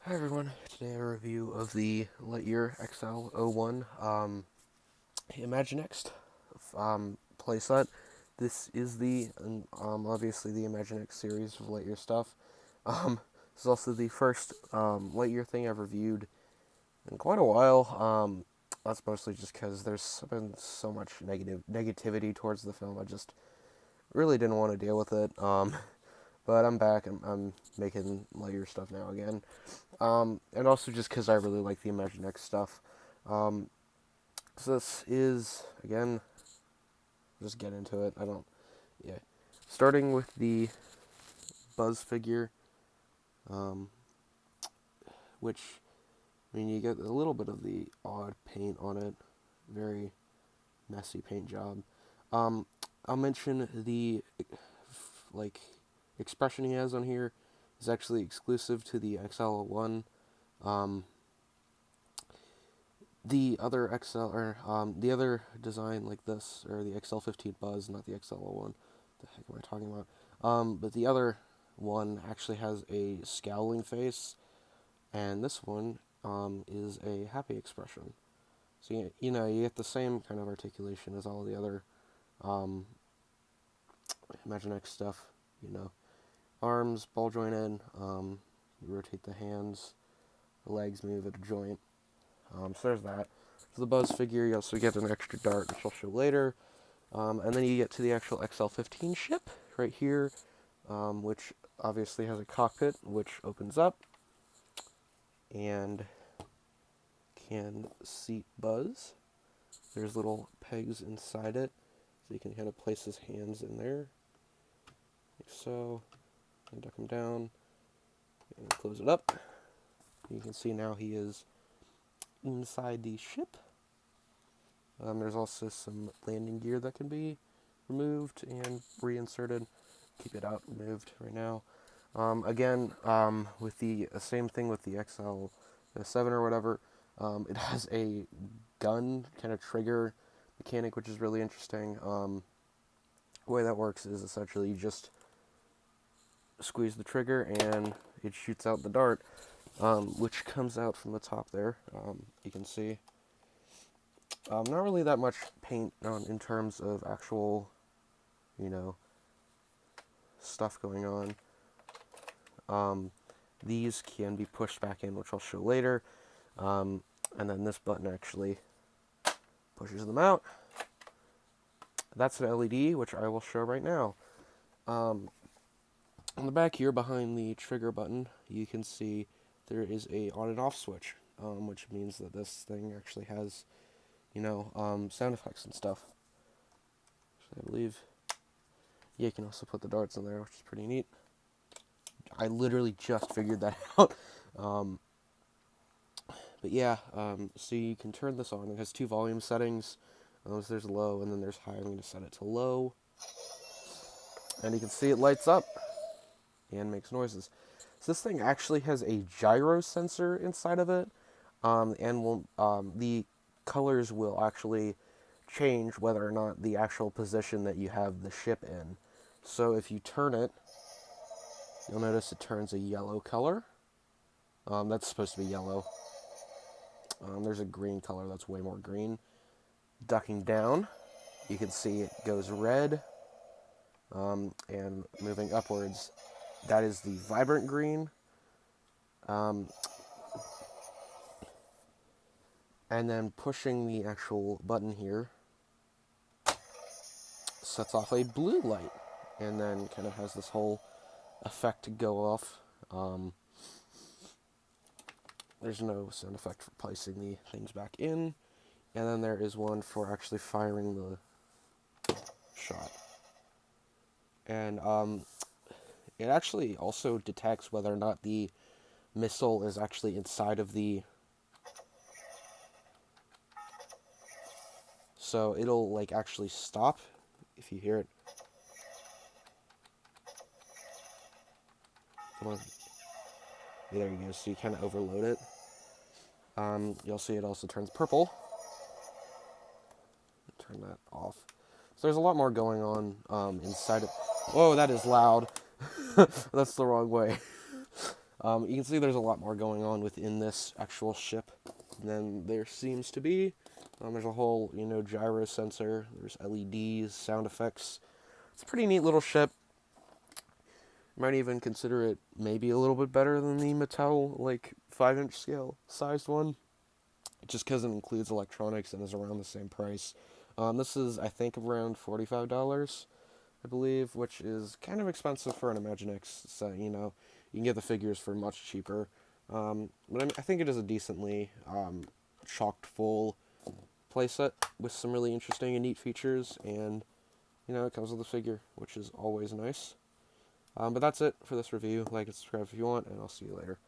Hi everyone, today a review of the Lightyear XL-01 Imaginext playset. This is the, obviously the Imaginext series of Lightyear stuff. This is also the first Lightyear thing I've reviewed in quite a while. That's mostly just because there's been so much negativity towards the film. I just really didn't want to deal with it. But I'm back. I'm making Lightyear stuff now again. And also just because I really like the Imaginext stuff. Um, so this is, again, just get into it. Yeah. Starting with the Buzz figure, um, which, I mean, you get a little bit of the odd paint on it. Very messy paint job. Um, I'll mention the, like, expression he has on here is actually exclusive to the XL-01. Um, the other design like this, or the XL-15 Buzz, not the XL-01. The heck am I talking about? But the other one actually has a scowling face, and this one is a happy expression. So you get the same kind of articulation as all the other um, Imaginext stuff. You know, arms ball jointed. You rotate the hands, the legs move at a joint. So there's that. For the Buzz figure, you also get an extra dart, which I'll show later. And then you get to the actual XL-15 ship right here, which obviously has a cockpit which opens up and can seat Buzz. There's little pegs inside it, so you can kind of place his hands in there, like so, and duck him down, and close it up. You can see now he is inside the ship. There's also some landing gear that can be removed and reinserted. Keep it out removed right now. Again, with the same thing with the XL7 or whatever, it has a gun kind of trigger mechanic, which is really interesting. The way that works is essentially you just squeeze the trigger and it shoots out the dart, which comes out from the top there. You can see. Not really that much paint in terms of actual, you know, stuff going on. These can be pushed back in, which I'll show later. And then this button actually pushes them out. That's an LED, which I will show right now. On the back here, behind the trigger button, you can see there is a on and off switch, which means that this thing actually has, sound effects and stuff. So I believe, yeah, you can also put the darts in there, which is pretty neat. I literally just figured that out. But yeah, so you can turn this on. It has two volume settings. So there's low and then there's high. I'm going to set it to low. And you can see it lights up and makes noises. So this thing actually has a gyro sensor inside of it. The colors will actually change whether or not the actual position that you have the ship in. So if you turn it, you'll notice it turns a yellow color. That's supposed to be yellow. There's a green color that's way more green. Ducking down, you can see it goes red, and moving upwards, that is the vibrant green. And then pushing the actual button here sets off a blue light, and then kind of has this whole effect to go off. There's no sound effect for placing the things back in, and then there is one for actually firing the shot. And it actually also detects whether or not the missile is actually inside of the... So it'll like actually stop if you hear it. Come on. There you go, so you kind of overload it. You'll see it also turns purple. Turn that off. So there's a lot more going on inside it. Whoa, that is loud. That's the wrong way. You can see there's a lot more going on within this actual ship than there seems to be. There's a whole, gyro sensor. There's LEDs, sound effects. It's a pretty neat little ship. Might even consider it maybe a little bit better than the Mattel, 5-inch scale sized one, just because it includes electronics and is around the same price. This is, I think, around $45, I believe, which is kind of expensive for an Imaginext. So, you can get the figures for much cheaper. But I think it is a decently chocked full playset with some really interesting and neat features, and, it comes with a figure, which is always nice. But that's it for this review. Like and subscribe if you want, and I'll see you later.